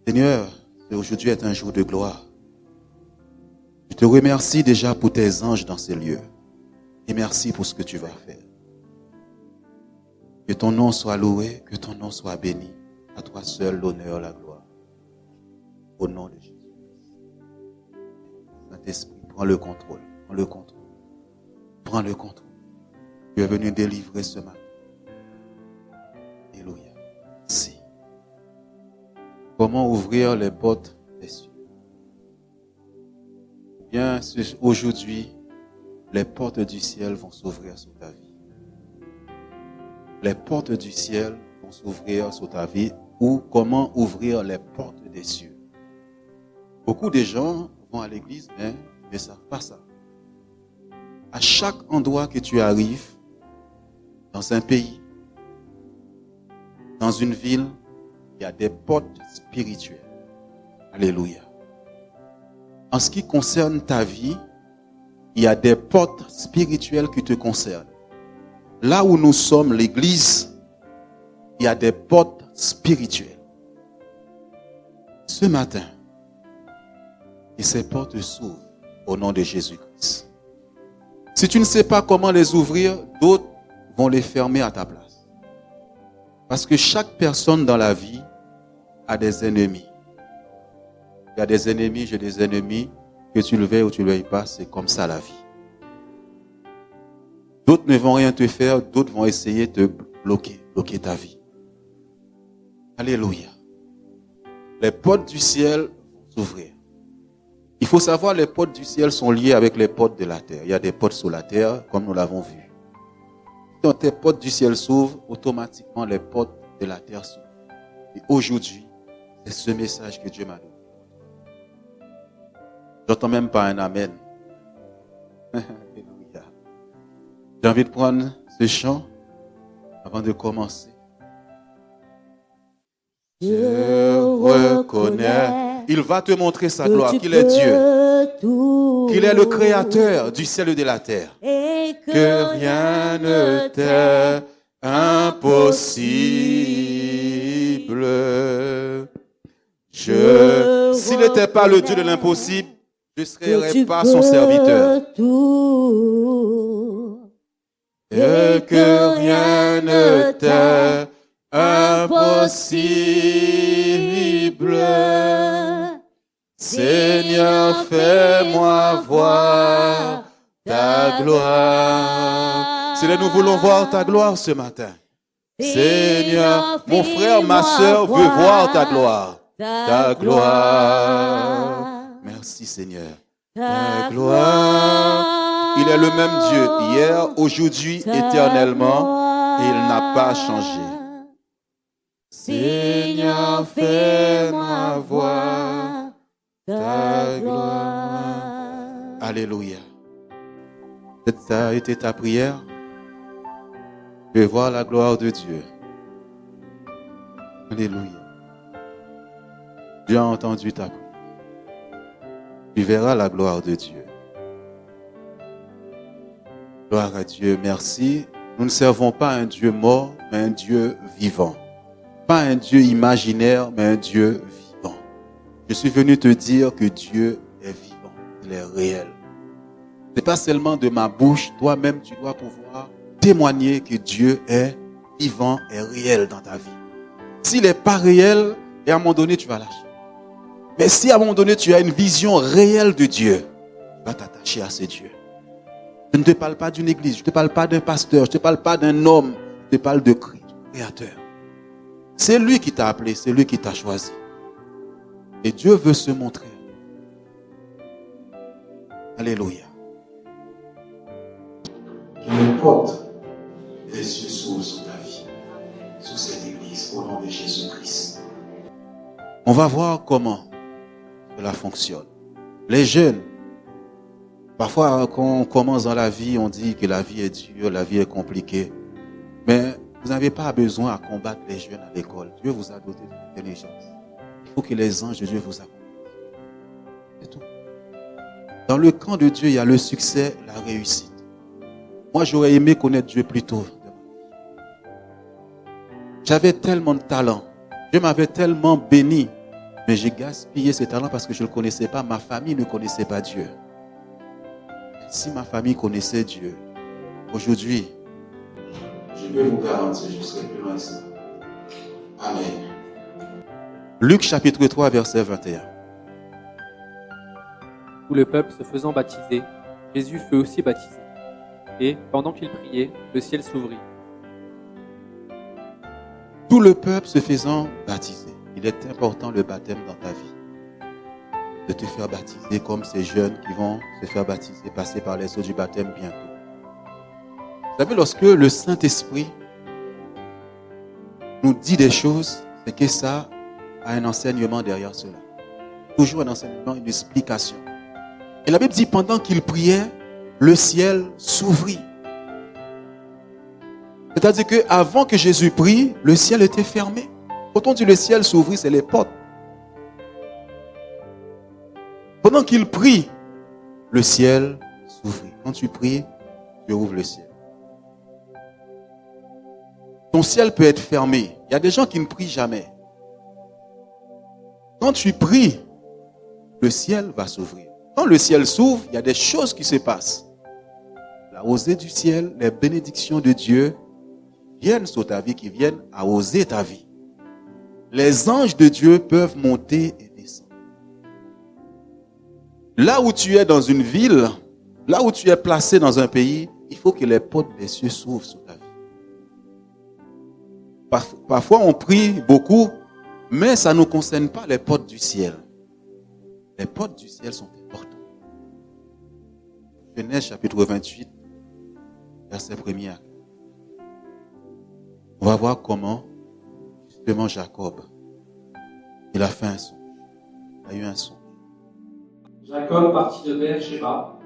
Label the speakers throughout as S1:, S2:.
S1: Seigneur, aujourd'hui est un jour de gloire. Je te remercie déjà pour tes anges dans ces lieux. Et merci pour ce que tu vas faire. Que ton nom soit loué, que ton nom soit béni. À toi seul l'honneur, la gloire. Au nom de Jésus. Saint-Esprit, prends le contrôle. Prends le contrôle. Prends le contrôle. Tu es venu délivrer ce matin. Alléluia. Merci. Comment ouvrir les portes des cieux? Bien, aujourd'hui, les portes du ciel vont s'ouvrir sur ta vie. Les portes du ciel vont s'ouvrir sur ta vie. Ou comment ouvrir les portes des cieux. Beaucoup de gens vont à l'église, mais ne savent pas ça. À chaque endroit que tu arrives, dans un pays, dans une ville, il y a des portes spirituelles. Alléluia. En ce qui concerne ta vie, il y a des portes spirituelles qui te concernent. Là où nous sommes, l'église, il y a des portes spirituelles. Ce matin, et ces portes s'ouvrent au nom de Jésus-Christ. Si tu ne sais pas comment les ouvrir, d'autres vont les fermer à ta place. Parce que chaque personne dans la vie a des ennemis. Il y a des ennemis, j'ai des ennemis, que tu le veuilles ou tu ne le veuilles pas, c'est comme ça la vie. D'autres ne vont rien te faire, d'autres vont essayer de te bloquer ta vie. Alléluia. Les portes du ciel vont s'ouvrir. Il faut savoir, les portes du ciel sont liées avec les portes de la terre. Il y a des portes sur la terre, comme nous l'avons vu. Quand tes portes du ciel s'ouvrent, automatiquement les portes de la terre s'ouvrent. Et aujourd'hui, c'est ce message que Dieu m'a donné. J'entends même pas un amen. Alléluia. J'ai envie de prendre ce chant avant de commencer. Je reconnais. Il va te montrer sa gloire, qu'il est Dieu, qu'il est le créateur du ciel et de la terre, que rien ne t'est impossible. S'il n'était pas le Dieu de l'impossible, je ne serais pas son serviteur. Et que rien ne t'est impossible. Seigneur, fais-moi voir ta gloire. Seigneur, nous voulons voir ta gloire ce matin. Seigneur, mon frère, ma soeur veut voir ta gloire. Ta gloire. Merci Seigneur. Ta gloire. Il est le même Dieu hier, aujourd'hui, éternellement, et il n'a pas changé. Seigneur, fais-moi voir ta gloire. Alléluia. Ça a été ta prière. Je veux voir la gloire de Dieu. Alléluia. Dieu a entendu ta prière. Tu verras la gloire de Dieu. Gloire à Dieu, merci. Nous ne servons pas un Dieu mort, mais un Dieu vivant. Pas un Dieu imaginaire, mais un Dieu vivant. Je suis venu te dire que Dieu est vivant, il est réel. Ce n'est pas seulement de ma bouche, toi-même tu dois pouvoir témoigner que Dieu est vivant et réel dans ta vie. S'il n'est pas réel, et à un moment donné tu vas lâcher. Mais si à un moment donné tu as une vision réelle de Dieu, tu vas t'attacher à ce Dieu. Je ne te parle pas d'une église, je ne te parle pas d'un pasteur, je ne te parle pas d'un homme, je te parle de Christ, du Créateur. C'est lui qui t'a appelé, c'est lui qui t'a choisi. Et Dieu veut se montrer. Alléluia. Que porte les yeux s'ouvrent sur ta vie, sur cette église, au nom de Jésus-Christ. On va voir comment cela fonctionne. Les jeunes, parfois quand on commence dans la vie, on dit que la vie est dure, la vie est compliquée. Mais vous n'avez pas besoin à combattre les jeunes à l'école. Dieu vous a doté d'intelligence. Il faut que les anges de Dieu vous accompagnent. C'est tout. Dans le camp de Dieu, il y a le succès, la réussite. Moi, j'aurais aimé connaître Dieu plus tôt. J'avais tellement de talent. Dieu m'avait tellement béni Mais j'ai gaspillé ce talent parce que je ne le connaissais pas. Ma famille ne connaissait pas Dieu. Si ma famille connaissait Dieu, aujourd'hui, je peux vous garantir, je serai plus loin de ça. Amen. Luc chapitre 3, verset 21.
S2: Tout le peuple se faisant baptiser, Jésus fut aussi baptisé. Et, pendant qu'il priait, le ciel s'ouvrit.
S1: Tout le peuple se faisant baptiser. Il est important le baptême dans ta vie. De te faire baptiser comme ces jeunes qui vont se faire baptiser, passer par les eaux du baptême bientôt. Vous savez, lorsque le Saint-Esprit nous dit des choses, c'est que ça a un enseignement derrière cela. Toujours un enseignement, une explication. Et la Bible dit, pendant qu'il priait, le ciel s'ouvrit. C'est-à-dire qu'avant que Jésus prie, le ciel était fermé. Quand on dit le ciel s'ouvrit, c'est les portes. Pendant qu'il prie, le ciel s'ouvrit. Quand tu pries, tu ouvres le ciel. Ton ciel peut être fermé. Il y a des gens qui ne prient jamais. Quand tu pries, le ciel va s'ouvrir. Quand le ciel s'ouvre, il y a des choses qui se passent. La rosée du ciel, les bénédictions de Dieu viennent sur ta vie, qui viennent arroser ta vie. Les anges de Dieu peuvent monter et descendre. Là où tu es dans une ville, là où tu es placé dans un pays, il faut que les portes des cieux s'ouvrent sur ta vie. Parfois, on prie beaucoup, mais ça ne nous concerne pas les portes du ciel. Les portes du ciel sont importantes. Genèse chapitre 28, verset 1er. On va voir comment, justement, Jacob, il a fait un songe. Il a eu un songe.
S3: Jacob partit de Beer-Sheba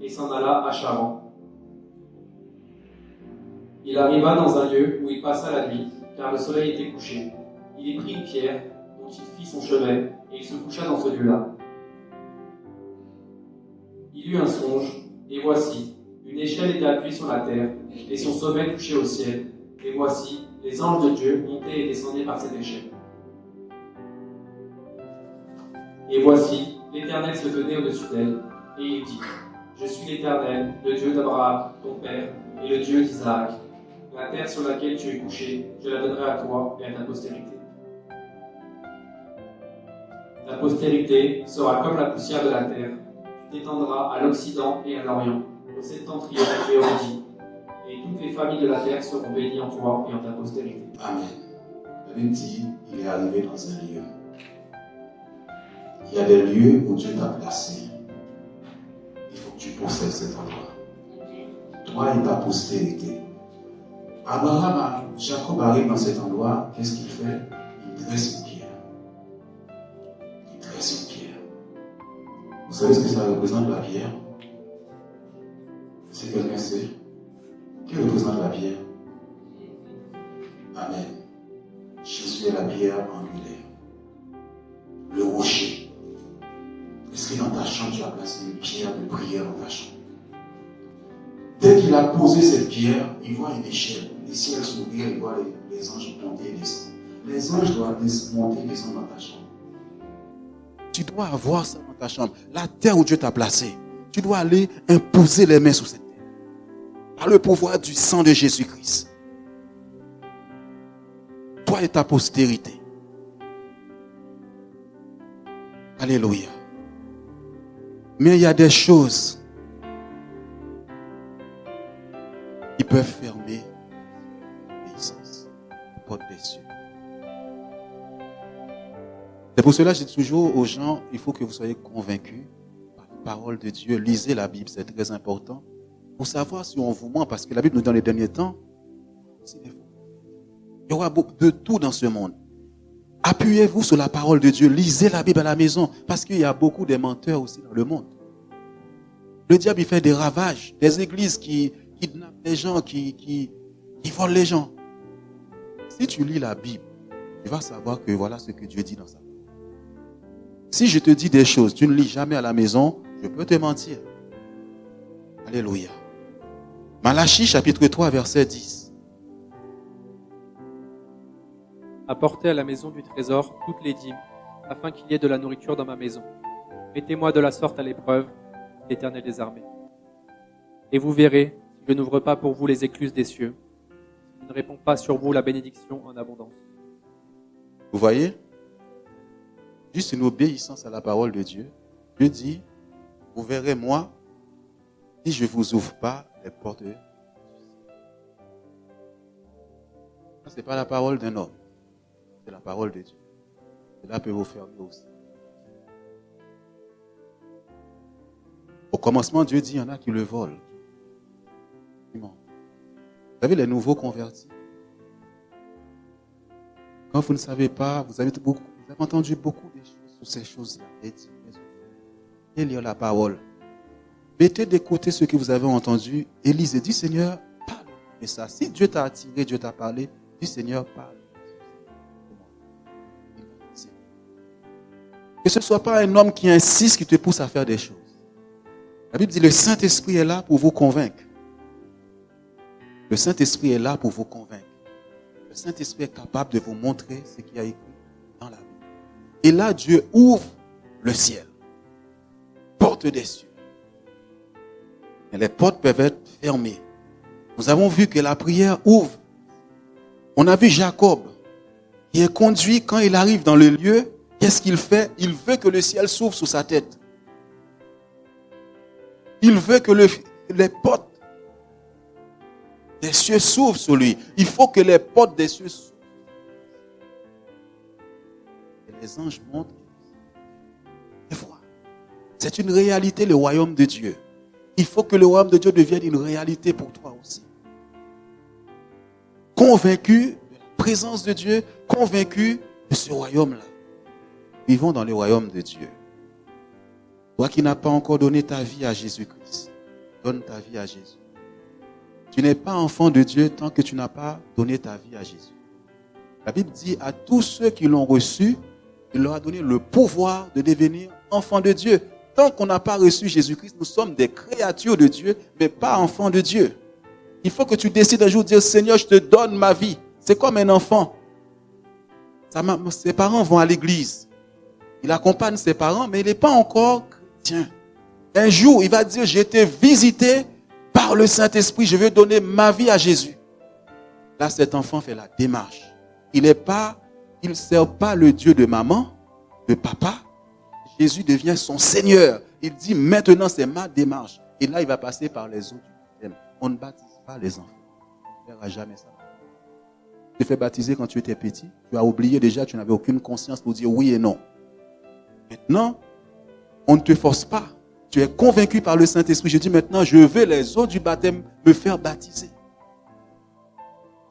S3: et s'en alla à Charan. Il arriva dans un lieu où il passa la nuit, car le soleil était couché. Il y prit une pierre, dont il fit son chevet, et il se coucha dans ce lieu-là. Il eut un songe, et voici, une échelle était appuyée sur la terre, et son sommet touchait au ciel. Et voici, les anges de Dieu montaient et descendaient par cette échelle. Et voici, l'Éternel se tenait au-dessus d'elle, et il dit, « Je suis l'Éternel, le Dieu d'Abraham, ton père, et le Dieu d'Isaac. La terre sur laquelle tu es couché, je la donnerai à toi et à ta postérité. Ta postérité sera comme la poussière de la terre. Tu t'étendras à l'Occident et à l'Orient, au septentrion et au midi. Et toutes les familles de la terre seront bénies en toi et en ta postérité. »
S1: Amen. La Bible dit, il est arrivé dans un lieu. Il y a des lieux où Dieu t'a placé. Il faut que tu possèdes cet endroit. Toi et ta postérité. Jacob arrive dans cet endroit, qu'est-ce qu'il fait? Il dresse une pierre. Il dresse une pierre. Vous savez ce que ça représente, la pierre? C'est quelqu'un sait? Qui représente la pierre? Amen. Jésus est la pierre angulaire. Le rocher. Est-ce que dans ta chambre, tu as placé une pierre de prière dans ta chambre? Dès qu'il a posé cette pierre, il voit une échelle. Les ciels s'ouvrir, il voit les anges monter et descendre. Les anges doivent monter et descendre dans ta chambre. Tu dois avoir ça dans ta chambre. La terre où Dieu t'a placé. Tu dois aller imposer les mains sur cette terre. Par le pouvoir du sang de Jésus-Christ. Toi et ta postérité. Alléluia. Mais il y a des choses qui peuvent fermer l'obéissance, la porte des cieux. C'est pour cela que je dis toujours aux gens, il faut que vous soyez convaincus par la parole de Dieu. Lisez la Bible, c'est très important. Pour savoir si on vous ment, parce que la Bible nous dit dans les derniers temps, il y aura beaucoup de tout dans ce monde. Appuyez-vous sur la parole de Dieu. Lisez la Bible à la maison, parce qu'il y a beaucoup de menteurs aussi dans le monde. Le diable, il fait des ravages. Des églises qui kidnappent les gens, qui volent les gens. Si tu lis la Bible, tu vas savoir que voilà ce que Dieu dit dans sa parole. Si je te dis des choses, tu ne lis jamais à la maison, je peux te mentir. Alléluia. Malachie chapitre 3 verset 10.
S2: Apportez à la maison du trésor toutes les dîmes, afin qu'il y ait de la nourriture dans ma maison. Mettez-moi de la sorte à l'épreuve, dit l'Éternel des armées. Et vous verrez, si je n'ouvre pas pour vous les écluses des cieux, si je ne réponds pas sur vous la bénédiction en abondance.
S1: Vous voyez? Juste une obéissance à la parole de Dieu. Dieu dit, vous verrez moi, si je ne vous ouvre pas les portes. Ce n'est pas la parole d'un homme, c'est la parole de Dieu. Cela peut vous fermer aussi. Au commencement, Dieu dit, il y en a qui le volent. Vous savez, les nouveaux convertis, quand vous ne savez pas, vous avez entendu beaucoup de choses sur ces choses-là. Et lire la parole. Mettez de côté ce que vous avez entendu et lisez. Dis, Seigneur, parle de ça. Si Dieu t'a attiré, Dieu t'a parlé, dis, Seigneur, parle. Que ce ne soit pas un homme qui insiste, qui te pousse à faire des choses. La Bible dit, le Saint-Esprit est là pour vous convaincre. Le Saint-Esprit est là pour vous convaincre. Le Saint-Esprit est capable de vous montrer ce qu'il y a écrit dans la Bible. Et là, Dieu ouvre le ciel. Porte des cieux. Et les portes peuvent être fermées. Nous avons vu que la prière ouvre. On a vu Jacob, qui est conduit quand il arrive dans le lieu. Qu'est-ce qu'il fait? Il veut que le ciel s'ouvre sous sa tête. Il veut que les portes des cieux s'ouvrent sur lui. Il faut que les portes des cieux s'ouvrent. Et les anges montent et voient. C'est une réalité, le royaume de Dieu. Il faut que le royaume de Dieu devienne une réalité pour toi aussi. Convaincu de la présence de Dieu, convaincu de ce royaume-là. Vivons dans le royaume de Dieu. Toi qui n'as pas encore donné ta vie à Jésus-Christ, donne ta vie à Jésus. Tu n'es pas enfant de Dieu tant que tu n'as pas donné ta vie à Jésus. La Bible dit à tous ceux qui l'ont reçu, il leur a donné le pouvoir de devenir enfants de Dieu. Tant qu'on n'a pas reçu Jésus-Christ, nous sommes des créatures de Dieu, mais pas enfants de Dieu. Il faut que tu décides un jour de dire, Seigneur, je te donne ma vie. C'est comme un enfant. Ses parents vont à l'église. Il accompagne ses parents, mais il n'est pas encore chrétien. Un jour, il va dire, j'ai été visité par le Saint-Esprit, je veux donner ma vie à Jésus. Là, cet enfant fait la démarche. Il ne sert pas le Dieu de maman, de papa. Jésus devient son Seigneur. Il dit, maintenant, c'est ma démarche. Et là, il va passer par les eaux du baptême. On ne baptise pas les enfants. On ne fera jamais ça. Tu t'es fait baptiser quand tu étais petit. Tu as oublié déjà, tu n'avais aucune conscience pour dire oui et non. Maintenant, on ne te force pas. Tu es convaincu par le Saint-Esprit. Je dis maintenant, je veux les eaux du baptême me faire baptiser.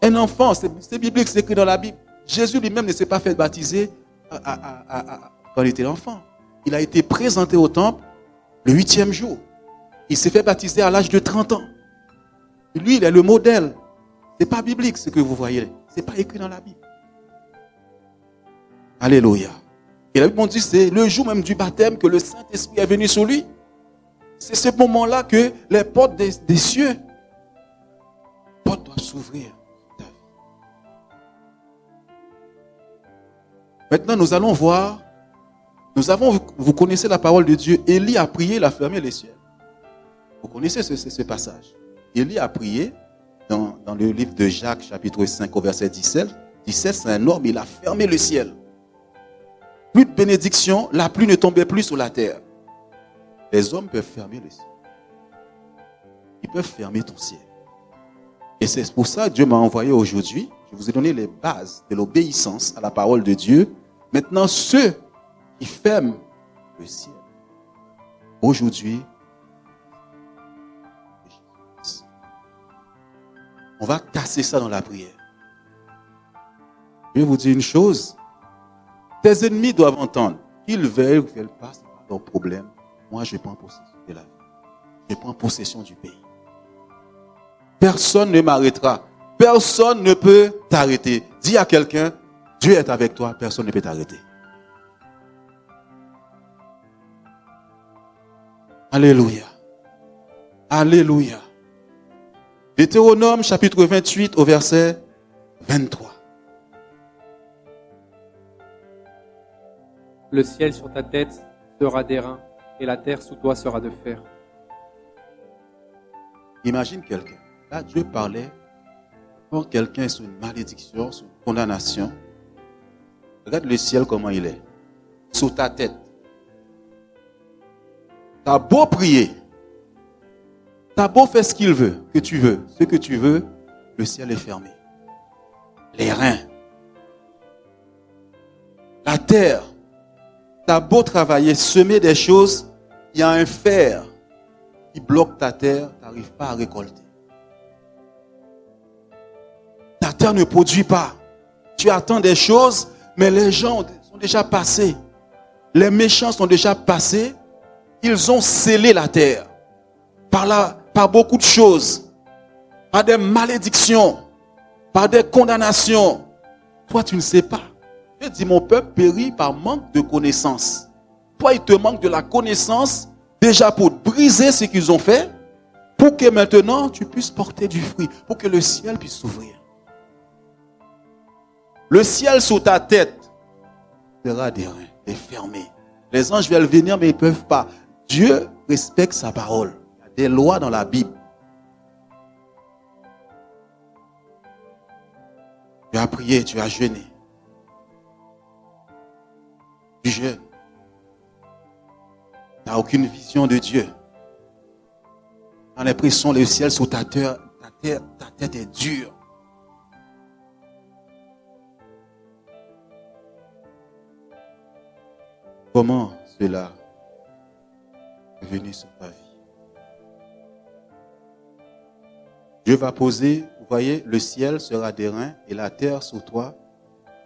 S1: Un enfant, c'est biblique, c'est écrit dans la Bible. Jésus lui-même ne s'est pas fait baptiser quand il était enfant. Il a été présenté au temple le 8e jour. Il s'est fait baptiser à l'âge de 30 ans. Lui, il est le modèle. Ce n'est pas biblique ce que vous voyez. Ce n'est pas écrit dans la Bible. Alléluia. Et la Bible dit, c'est le jour même du baptême que le Saint-Esprit est venu sur lui. C'est ce moment-là que les portes des cieux, les portes doivent s'ouvrir. Maintenant, nous allons voir, vous connaissez la parole de Dieu. Élie a prié, il a fermé les cieux. Vous connaissez ce passage. Élie a prié dans le livre de Jacques, chapitre 5, au verset 17. 17, c'est un homme, il a fermé le ciel. Plus de bénédiction, la pluie ne tombait plus sur la terre. Les hommes peuvent fermer le ciel. Ils peuvent fermer ton ciel. Et c'est pour ça que Dieu m'a envoyé aujourd'hui. Je vous ai donné les bases de l'obéissance à la parole de Dieu. Maintenant, ceux qui ferment le ciel, aujourd'hui, on va casser ça dans la prière. Je vais vous dire une chose. Tes ennemis doivent entendre. Qu'ils veuillent ou qu'ils pas, ce n'est pas leur problème. Moi, je prends possession de la vie. Je prends possession du pays. Personne ne m'arrêtera. Personne ne peut t'arrêter. Dis à quelqu'un, Dieu est avec toi, personne ne peut t'arrêter. Alléluia. Alléluia. Deutéronome chapitre 28 au verset 23.
S2: Le ciel sur ta tête sera d'airain et la terre sous toi sera de fer.
S1: Imagine quelqu'un. Là, Dieu parlait quand quelqu'un est sous une malédiction, sous une condamnation. Regarde le ciel comment il est. Sous ta tête. T'as beau prier. T'as beau faire ce qu'il veut, que tu veux. Ce que tu veux, le ciel est fermé. Les reins. La terre. T'as beau travailler, semer des choses, il y a un fer qui bloque ta terre, tu n'arrives pas à récolter. Ta terre ne produit pas. Tu attends des choses, mais les gens sont déjà passés. Les méchants sont déjà passés. Ils ont scellé la terre par beaucoup de choses, par des malédictions, par des condamnations. Toi, tu ne sais pas. Dieu dit, mon peuple périt par manque de connaissance. Toi, il te manque de la connaissance déjà pour briser ce qu'ils ont fait, pour que maintenant tu puisses porter du fruit, pour que le ciel puisse s'ouvrir. Le ciel sous ta tête sera d'airain, est fermé. Les anges veulent venir, mais ils ne peuvent pas. Dieu respecte sa parole. Il y a des lois dans la Bible. Tu as prié, tu as jeûné. Tu jeûnes. Tu n'as aucune vision de Dieu. Tu as l'impression que le ciel sous ta tête est dure. Comment cela est venu sur ta vie? Dieu va poser, vous voyez, le ciel sera d'airain et la terre sous toi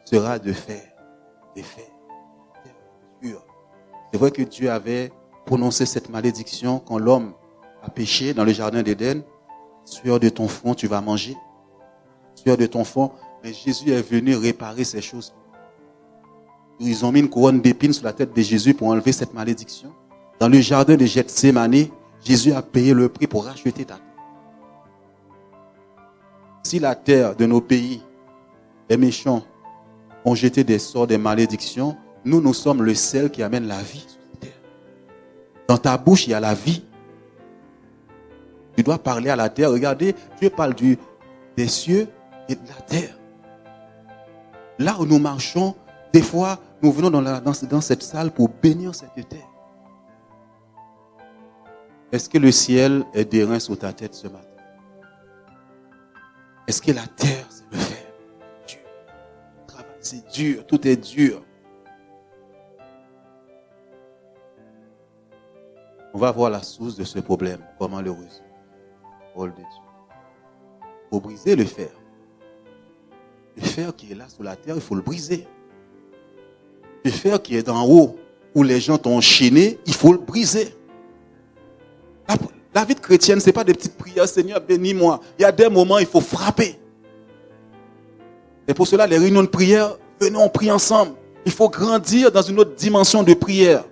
S1: sera de fer. De fer. C'est vrai que Dieu avait prononcé cette malédiction quand l'homme a péché dans le jardin d'Éden. Sueur de ton front, tu vas manger. Sueur de ton front. Mais Jésus est venu réparer ces choses. Ils ont mis une couronne d'épines sur la tête de Jésus pour enlever cette malédiction. Dans le jardin de Gethsémani, Jésus a payé le prix pour racheter ta terre. Si la terre de nos pays, les méchants, ont jeté des sorts, des malédictions, nous sommes le sel qui amène la vie sur cette terre. Dans ta bouche, il y a la vie. Tu dois parler à la terre. Regardez, Dieu parle des cieux et de la terre. Là où nous marchons, des fois, nous venons dans cette salle pour bénir cette terre. Est-ce que le ciel est d'airain sur ta tête ce matin? Est-ce que la terre, c'est le fer? Dur. Le travail, c'est dur. Tout est dur. On va voir la source de ce problème. Comment le résoudre? Parole de Dieu. Il faut briser le fer. Le fer qui est là sur la terre, il faut le briser. Le fer qui est d'en haut, où les gens t'ont enchaîné, il faut le briser. La vie de chrétienne, ce n'est pas des petites prières, Seigneur, bénis-moi. Il y a des moments, il faut frapper. Et pour cela, les réunions de prière, venez, on prie ensemble. Il faut grandir dans une autre dimension de prière.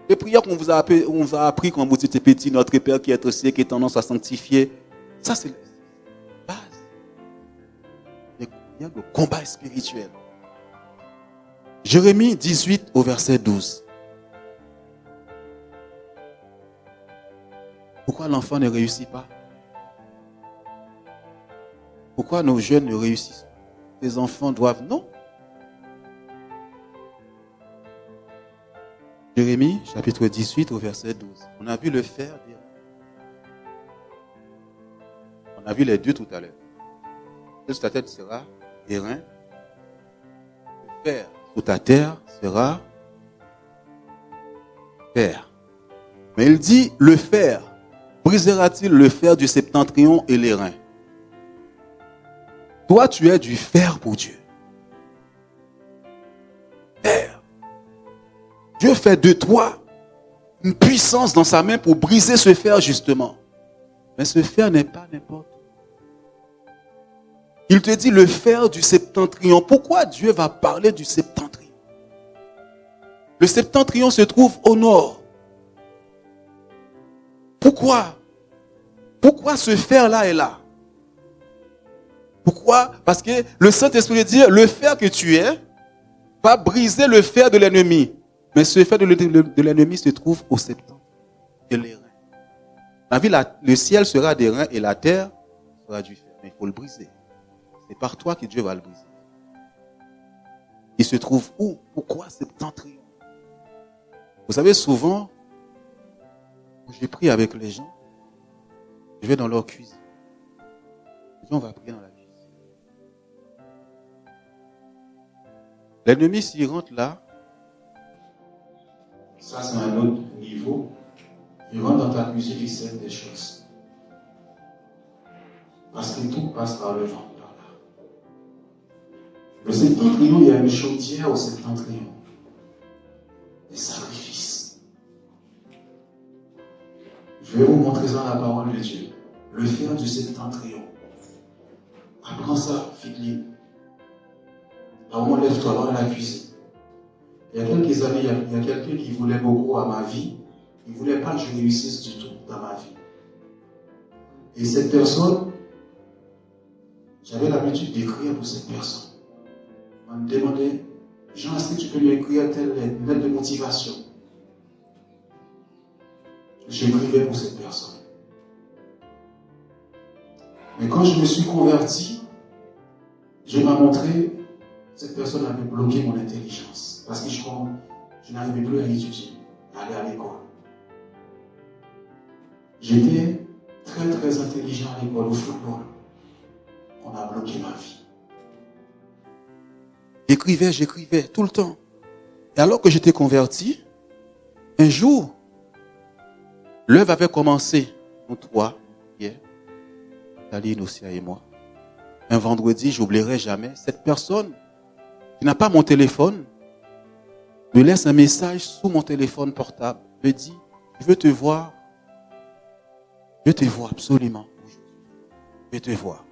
S1: Les prières qu'on vous a appris quand vous étiez petit, notre Père qui est au ciel, qui est tendance à sanctifier. Ça, c'est la base. Les prières de combat spirituel. Jérémie 18 au verset 12. Pourquoi l'enfant ne réussit pas? Pourquoi nos jeunes ne réussissent pas? Les enfants doivent... Non. Jérémie, chapitre 18 au verset 12. On a vu le fer dire. On a vu les deux tout à l'heure. Sur ta tête sera d'airain. Le fer sur ta terre sera fer. Mais il dit, le fer, brisera-t-il le fer du septentrion et les reins? Toi, tu es du fer pour Dieu. Fer. Dieu fait de toi une puissance dans sa main pour briser ce fer, justement. Mais ce fer n'est pas n'importe où. Il te dit le fer du septentrion. Pourquoi Dieu va parler du septentrion? Le septentrion se trouve au nord. Pourquoi? Pourquoi ce fer-là est là? Pourquoi? Parce que le Saint-Esprit dit, le fer que tu es, va briser le fer de l'ennemi. Mais ce fer de l'ennemi se trouve au septentrion de les reins. La vie, le ciel sera des reins et la terre sera du fer. Mais il faut le briser. C'est par toi que Dieu va le briser. Il se trouve où? Pourquoi septentrion? Vous savez, souvent, quand je prie avec les gens, je vais dans leur cuisine. Les gens vont prier dans la cuisine. L'ennemi, s'il rentre là, ça c'est un autre niveau. Il rentre dans ta cuisine, il sème des choses. Parce que tout passe par le ventre, par là. Le septentrion, il y a une chaudière au septentrion. Des sacrifices. Je vais vous montrer ça dans la parole de Dieu. Le fer du septentrion. Apprends ça, Philippe. Alors, lève-toi dans la cuisine. Il y a quelques années, il y a quelqu'un qui voulait beaucoup à ma vie. Il ne voulait pas que je réussisse du tout dans ma vie. Et cette personne, j'avais l'habitude d'écrire pour cette personne. On me demandait, Jean, est-ce que tu peux lui écrire telle lettre, une lettre de motivation? J'écrivais pour cette personne. Mais quand je me suis converti, je m'ai montré, cette personne avait bloqué mon intelligence. Parce que je n'arrivais plus à étudier, à aller à l'école. J'étais très très intelligent à l'école, au football. On a bloqué ma vie. J'écrivais tout le temps. Et alors que j'étais converti, un jour, l'œuvre avait commencé. Nous trois, hier, Taline, Ossia et moi. Un vendredi, j'oublierai jamais, cette personne qui n'a pas mon téléphone me laisse un message sous mon téléphone portable. Me dit, je veux te voir. Je veux te voir absolument. Je veux te voir.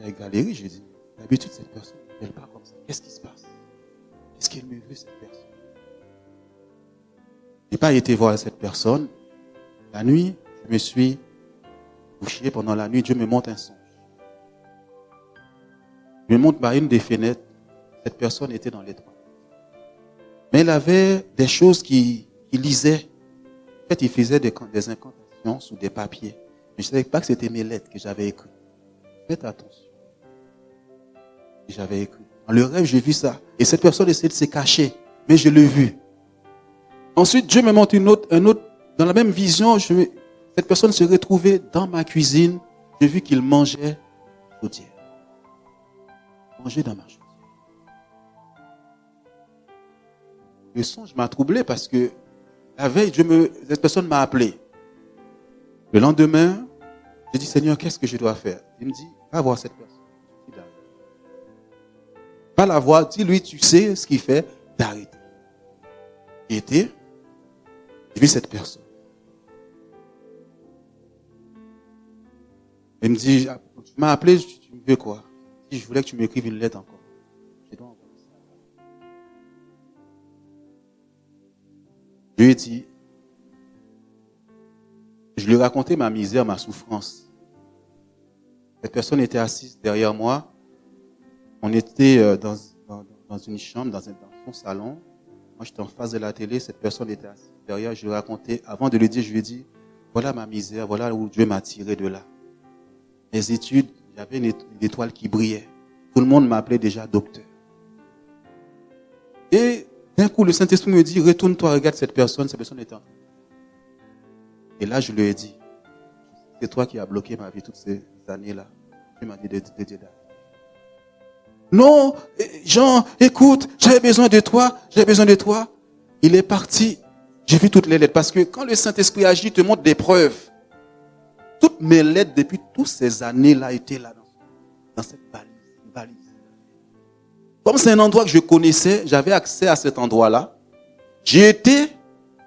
S1: Avec Valérie, je dis, d'habitude, cette personne ne m'appelle pas comme ça. Qu'est-ce qui se passe? Qu'est-ce qu'elle me veut, cette personne? Je n'ai pas été voir cette personne. La nuit, je me suis couché. Pendant la nuit, Dieu me montre un songe. Je me montre par une des fenêtres. Cette personne était dans les toilettes. Mais elle avait des choses qu'il lisait. En fait, il faisait des incantations sous des papiers. Mais je ne savais pas que c'était mes lettres que j'avais écrites. Faites attention. J'avais écrit. Dans le rêve, j'ai vu ça. Et cette personne essayait de se cacher. Mais je l'ai vu. Ensuite, Dieu me montre un autre. Dans la même vision, cette personne se retrouvait dans ma cuisine. J'ai vu qu'il mangeait chaudière. Mangeait dans ma chaudière. Le songe m'a troublé parce que la veille, cette personne m'a appelé. Le lendemain, j'ai dit, Seigneur, qu'est-ce que je dois faire? Il me dit, va voir cette personne. Va la voir, dis-lui, tu sais ce qu'il fait, d'arrêter. J'ai vu cette personne. Il me dit, tu m'as appelé, tu me veux quoi? Je voulais que tu m'écrives une lettre encore. Je dois envoyer ça. Je lui ai dit, je lui ai raconté ma misère, ma souffrance. Cette personne était assise derrière moi. On était dans une chambre, dans son salon. Moi, j'étais en face de la télé. Cette personne était assise derrière. Je lui ai raconté. Avant de lui dire, je lui ai dit, voilà ma misère, voilà où Dieu m'a tiré de là. Mes études, j'avais une étoile qui brillait. Tout le monde m'appelait déjà docteur. Et d'un coup, le Saint-Esprit me dit, retourne-toi, regarde cette personne était en train. Et là, je lui ai dit, c'est toi qui as bloqué ma vie toutes ces années-là. Tu m'as dit de dire d'arrêter. Non, Jean, écoute, j'avais besoin de toi. Il est parti. J'ai vu toutes les lettres. Parce que quand le Saint-Esprit agit, il te montre des preuves. Toutes mes lettres depuis toutes ces années-là étaient là dans cette valise. Comme c'est un endroit que je connaissais, j'avais accès à cet endroit-là. J'ai été,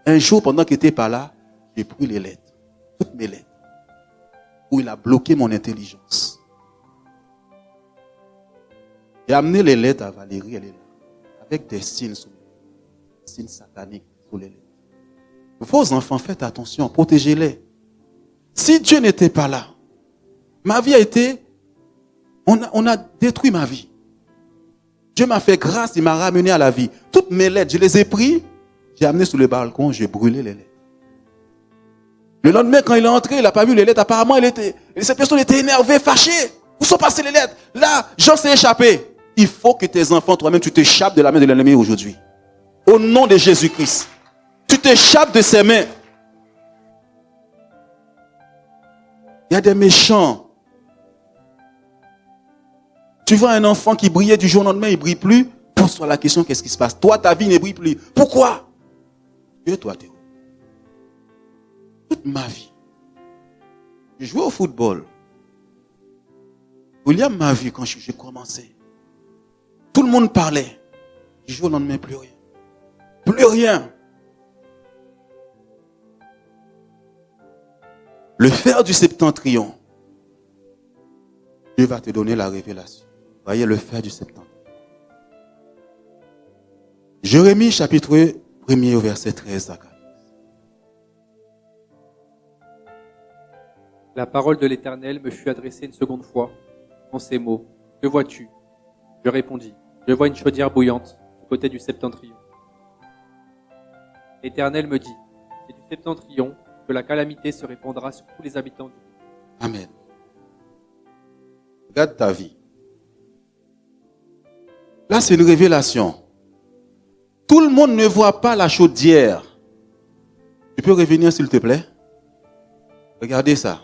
S1: un jour, pendant qu'il n'était pas là, j'ai pris les lettres. Toutes mes lettres. Où il a bloqué mon intelligence. J'ai amené les lettres à Valérie, elle est là. Avec des signes sataniques sous les lettres. Vos enfants, faites attention, protégez-les. Si Dieu n'était pas là, ma vie a été... On a détruit ma vie. Dieu m'a fait grâce, il m'a ramené à la vie. Toutes mes lettres, je les ai prises, j'ai amené sur le balcon, j'ai brûlé les lettres. Le lendemain, quand il est entré, il n'a pas vu les lettres. Apparemment, cette personne était énervée, fâchée. Où sont passées les lettres? Là, Jean s'est échappé. Il faut que tes enfants, toi-même, tu t'échappes de la main de l'ennemi aujourd'hui. Au nom de Jésus-Christ. Tu t'échappes de ses mains. Il y a des méchants. Tu vois un enfant qui brillait du jour au lendemain, il ne brille plus. Pose-toi la question, qu'est-ce qui se passe? Toi, ta vie ne brille plus. Pourquoi? Dieu, toi, Théo. Toute ma vie, je jouais au football. William m'a vu quand j'ai commencé. Tout le monde parlait. Du jour au lendemain, plus rien. Plus rien. Le fer du septentrion. Dieu va te donner la révélation. Voyez le fer du septentrion. Jérémie chapitre 1er au verset 13 à 14.
S2: La parole de l'Éternel me fut adressée une seconde fois, en ces mots. Que vois-tu? Je répondis. Je vois une chaudière bouillante, du côté du septentrion. L'Éternel me dit, c'est du septentrion que la calamité se répandra sur tous les habitants du monde.
S1: Amen. Regarde ta vie. Là, c'est une révélation. Tout le monde ne voit pas la chaudière. Tu peux revenir, s'il te plaît? Regardez ça.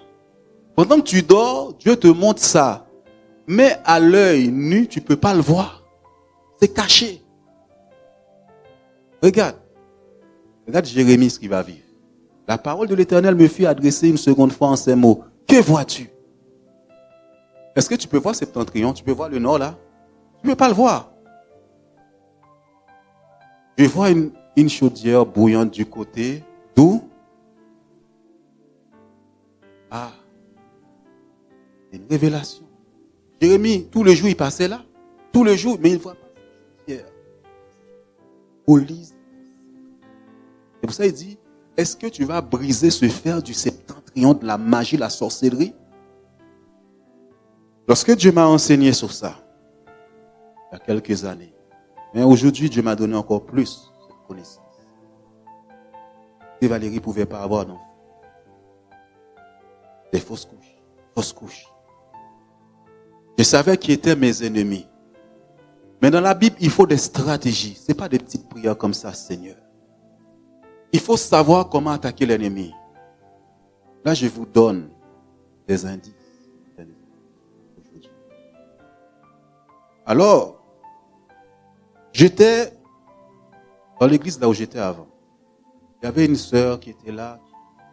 S1: Pendant que tu dors, Dieu te montre ça. Mais à l'œil nu, tu ne peux pas le voir. C'est caché. Regarde. Regarde Jérémie, ce qu'il va vivre. La parole de l'Éternel me fut adressée une seconde fois en ces mots. Que vois-tu? Est-ce que tu peux voir Septentrion? Tu peux voir le nord là? Tu ne peux pas le voir. Je vois une chaudière bouillante du côté d'où? Ah. C'est une révélation. Jérémie, tous les jours, il passait là. Tous les jours, mais il ne voit pas cette chaudière. Olise. C'est pour ça qu'il dit, est-ce que tu vas briser ce fer du septentrion de la magie, la sorcellerie? Lorsque Dieu m'a enseigné sur ça, il y a quelques années, mais aujourd'hui, Dieu m'a donné encore plus cette connaissance. Et Valérie ne pouvait pas avoir d'enfant. Des fausses couches. Fausses couches. Je savais qui étaient mes ennemis. Mais dans la Bible, il faut des stratégies. Ce n'est pas des petites prières comme ça, Seigneur. Il faut savoir comment attaquer l'ennemi. Là, je vous donne des indices. Alors, j'étais dans l'église là où j'étais avant. Il y avait une sœur qui était là,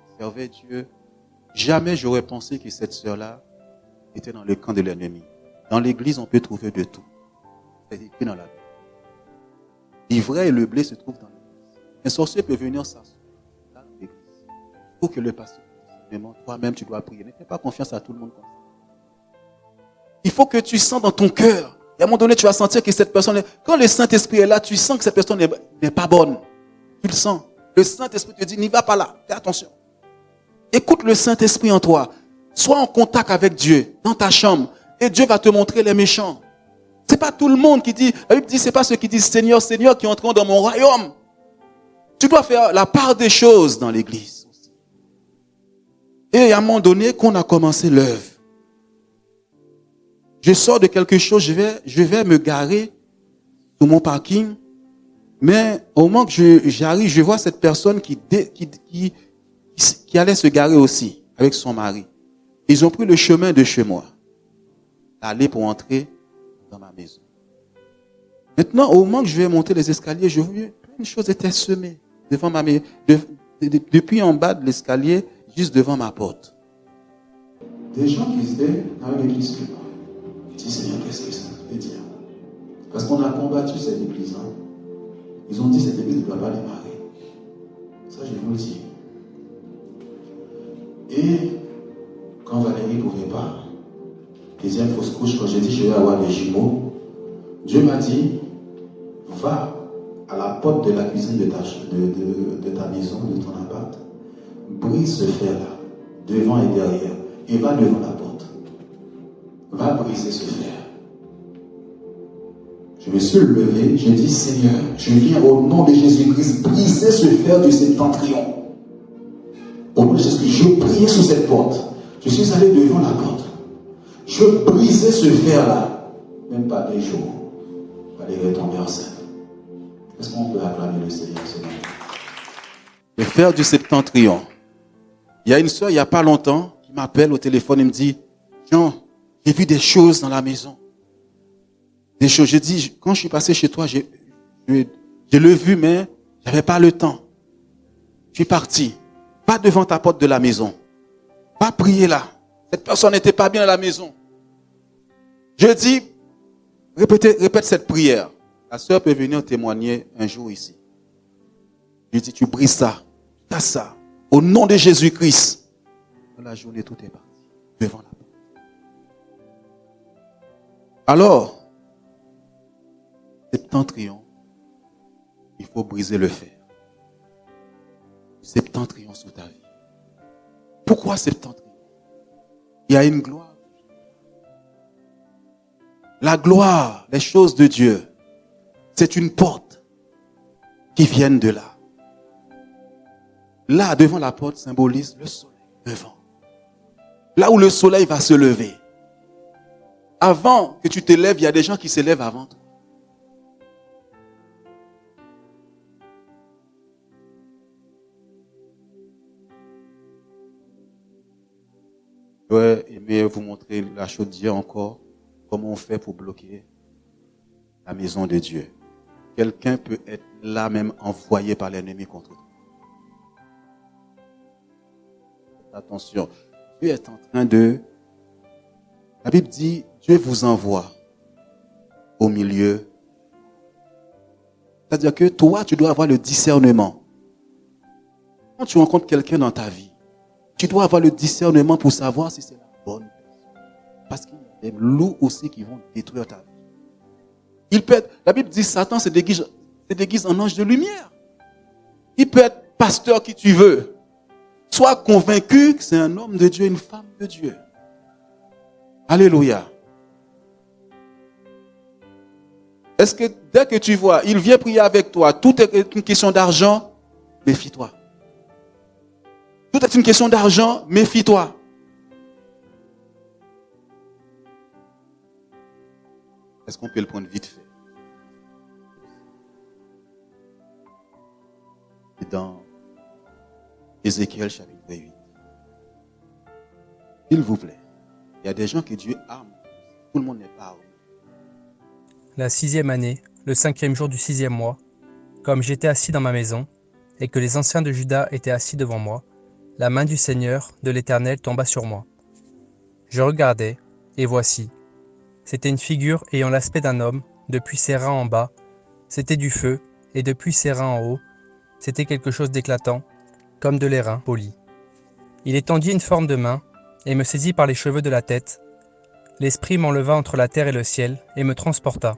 S1: qui servait Dieu. Jamais j'aurais pensé que cette sœur-là était dans le camp de l'ennemi. Dans l'église, on peut trouver de tout. C'est écrit dans la Bible. L'ivraie et le blé se trouvent dans l'église. Un sorcier peut venir s'asseoir dans l'église. Il faut que le pasteur dise, toi-même, tu dois prier. Ne fais pas confiance à tout le monde comme ça. Il faut que tu sens dans ton cœur. Et à un moment donné, tu vas sentir que cette personne, quand le Saint-Esprit est là, tu sens que cette personne n'est pas bonne. Tu le sens. Le Saint-Esprit te dit, n'y va pas là. Fais attention. Écoute le Saint-Esprit en toi. Sois en contact avec Dieu, dans ta chambre. Et Dieu va te montrer les méchants. C'est pas tout le monde qui dit, la Bible dit, c'est pas ceux qui disent Seigneur, Seigneur qui entreront dans mon royaume. Tu dois faire la part des choses dans l'église. Et à un moment donné, qu'on a commencé l'œuvre. Je sors de quelque chose, je vais me garer sur mon parking. Mais au moment que j'arrive, je vois cette personne qui allait se garer aussi avec son mari. Ils ont pris le chemin de chez moi. Aller pour entrer dans ma maison. Maintenant, au moment que je vais monter les escaliers, je vois une chose était semée devant ma maison. Depuis en bas de l'escalier, juste devant ma porte. Des gens qui étaient dans l'église. Je dis, Seigneur, qu'est-ce que ça veut dire? Parce qu'on a combattu cette église. Hein. Ils ont dit, cette église ne doit pas démarrer. Ça, je vous le dis. Et quand Valérie ne pouvait pas, deuxième fausse couche, quand j'ai dit, je vais avoir des jumeaux, Dieu m'a dit, va à la porte de la cuisine de ta maison, de ton appart, brise ce fer-là, devant et derrière, et va devant la porte. Va briser ce fer.
S4: Je me suis levé, j'ai dit, Seigneur, je viens au nom de Jésus-Christ briser ce fer du septentrion. Au nom de Jésus-Christ, je priais sous cette porte. Je suis allé devant la porte. Je brisais ce fer-là. Même pas 2 jours. Il fallait retomber enceinte. Est-ce qu'on peut acclamer le Seigneur ce matin?
S1: Le fer du septentrion. Il y a une soeur, il n'y a pas longtemps, qui m'appelle au téléphone et me dit, Jean, j'ai vu des choses dans la maison. Des choses. Je dis, quand je suis passé chez toi, j'ai le vu, mais j'avais pas le temps. Je suis parti. Pas devant ta porte de la maison. Pas prier là. Cette personne n'était pas bien à la maison. Je dis, répète cette prière. La sœur peut venir témoigner un jour ici. Je dis, tu brises ça. Tu as ça. Au nom de Jésus-Christ. Dans la journée, tout est parti. Devant la porte. Alors, septentrion, il faut briser le fer. Septentrion sur ta vie. Pourquoi septentrion? Il y a une gloire. La gloire, les choses de Dieu, c'est une porte qui vient de là. Là, devant la porte, symbolise le soleil, le vent. Là où le soleil va se lever. Avant que tu te lèves, il y a des gens qui se lèvent avant toi. J'aurais aimé vous montrer la chaudière encore, comment on fait pour bloquer la maison de Dieu. Quelqu'un peut être là même envoyé par l'ennemi contre toi. Attention, Dieu est en train de... La Bible dit, Dieu vous envoie au milieu. C'est-à-dire que toi, tu dois avoir le discernement. Quand tu rencontres quelqu'un dans ta vie, tu dois avoir le discernement pour savoir si c'est la bonne personne. Parce qu'il y a des loups aussi qui vont détruire ta vie. La Bible dit, Satan se déguise en ange de lumière. Il peut être pasteur qui tu veux. Sois convaincu que c'est un homme de Dieu, une femme de Dieu. Alléluia. Est-ce que dès que tu vois, il vient prier avec toi, tout est une question d'argent, méfie-toi. Tout est une question d'argent, méfie-toi. Est-ce qu'on peut le prendre vite fait? C'est dans Ézéchiel chapitre 8. S'il vous plaît, il y a des gens que Dieu arme. Tout le monde n'est pas armé.
S5: La 6e année, le 5e jour du 6e mois, comme j'étais assis dans ma maison, et que les anciens de Juda étaient assis devant moi, la main du Seigneur, de l'Éternel, tomba sur moi. Je regardai, et voici, c'était une figure ayant l'aspect d'un homme, depuis ses reins en bas, c'était du feu, et depuis ses reins en haut, c'était quelque chose d'éclatant, comme de l'airain poli. Il étendit une forme de main, et me saisit par les cheveux de la tête. L'Esprit m'enleva entre la terre et le ciel, et me transporta,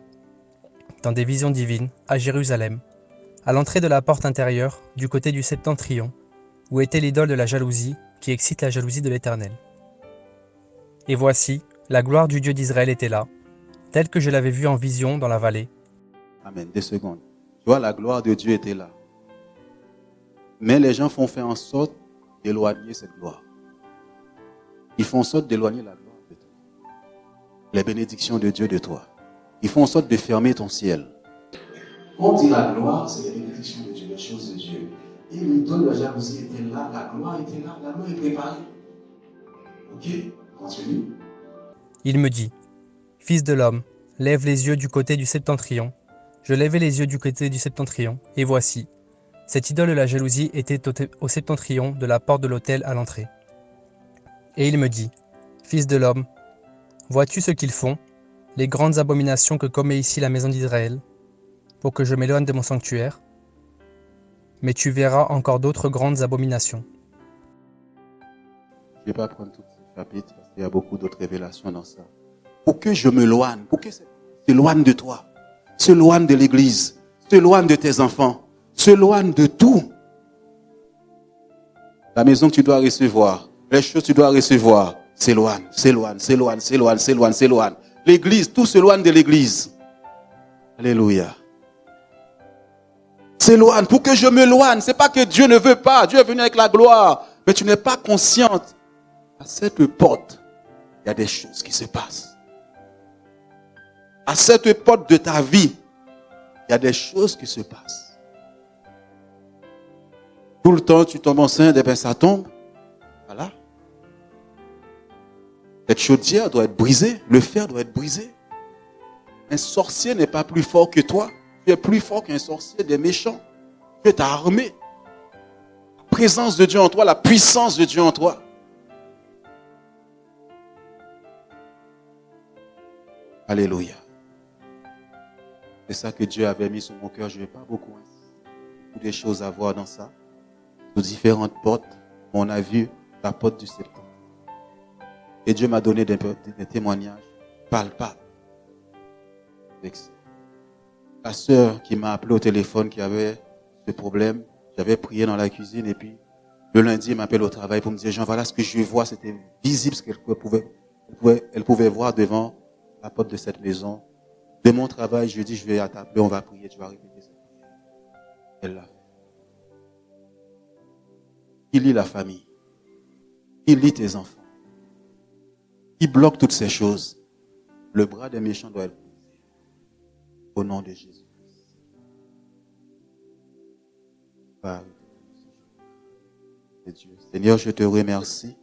S5: dans des visions divines, à Jérusalem, à l'entrée de la porte intérieure, du côté du septentrion, où était l'idole de la jalousie, qui excite la jalousie de l'Éternel. Et voici, la gloire du Dieu d'Israël était là, telle que je l'avais vue en vision dans la vallée.
S1: Amen. 2 secondes. Tu vois, la gloire de Dieu était là. Mais les gens font faire en sorte d'éloigner cette gloire. Ils font en sorte d'éloigner la gloire de toi. Les bénédictions de Dieu de toi. Ils font en sorte de fermer ton ciel.
S4: On dit la gloire, c'est les bénédictions de Dieu, les choses de Dieu. Et l'idole de la jalousie était là, la gloire était là, la gloire est préparée. Ok? Continue.
S5: Il me dit, « Fils de l'homme, lève les yeux du côté du septentrion. » Je levai les yeux du côté du septentrion, et voici, cette idole de la jalousie était au septentrion de la porte de l'autel à l'entrée. Et il me dit, « Fils de l'homme, vois-tu ce qu'ils font, les grandes abominations que commet ici la maison d'Israël, pour que je m'éloigne de mon sanctuaire? Mais tu verras encore d'autres grandes abominations. »
S1: Je ne vais pas prendre tout ce chapitre parce qu'il y a beaucoup d'autres révélations dans ça. Pour que je m'éloigne, pour que ça s'éloigne de toi, s'éloigne de l'église, s'éloigne de tes enfants, s'éloigne de tout. La maison que tu dois recevoir, les choses que tu dois recevoir, s'éloigne. L'église, tout s'éloigne de l'église. Alléluia. S'éloigne pour que je m'éloigne. C'est pas que Dieu ne veut pas. Dieu est venu avec la gloire. Mais tu n'es pas consciente. À cette porte, il y a des choses qui se passent. À cette porte de ta vie, il y a des choses qui se passent. Tout le temps, tu tombes enceinte, et bien ça tombe. Voilà. Cette chaudière doit être brisée. Le fer doit être brisé. Un sorcier n'est pas plus fort que toi. Tu es plus fort qu'un sorcier des méchants. Dieu t'a armé. La présence de Dieu en toi, la puissance de Dieu en toi. Alléluia. C'est ça que Dieu avait mis sur mon cœur. Je ne vais pas beaucoup. Des choses à voir dans ça. Sous différentes portes, on a vu la porte du septembre. Et Dieu m'a donné des témoignages palpables. La sœur qui m'a appelé au téléphone, qui avait ce problème, j'avais prié dans la cuisine et puis le lundi, elle m'appelle au travail pour me dire, Jean, voilà ce que je vois, c'était visible ce qu'elle pouvait voir devant la porte de cette maison. De mon travail, je dis, je vais t'appeler, on va prier, tu vas répéter ça. Elle l'a fait. Il lit la famille. Il lit tes enfants. Il bloque toutes ces choses. Le bras des méchants doit être brisé. Au nom de Jésus. Dieu. Seigneur, je te remercie.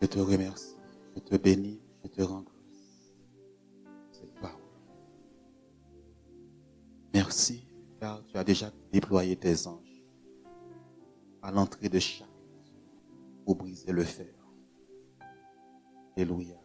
S1: Je te remercie. Je te bénis. Je te rends grâce. Cette parole. Merci, car tu as déjà déployé tes anges à l'entrée de chaque maison pour briser le fer. Alléluia.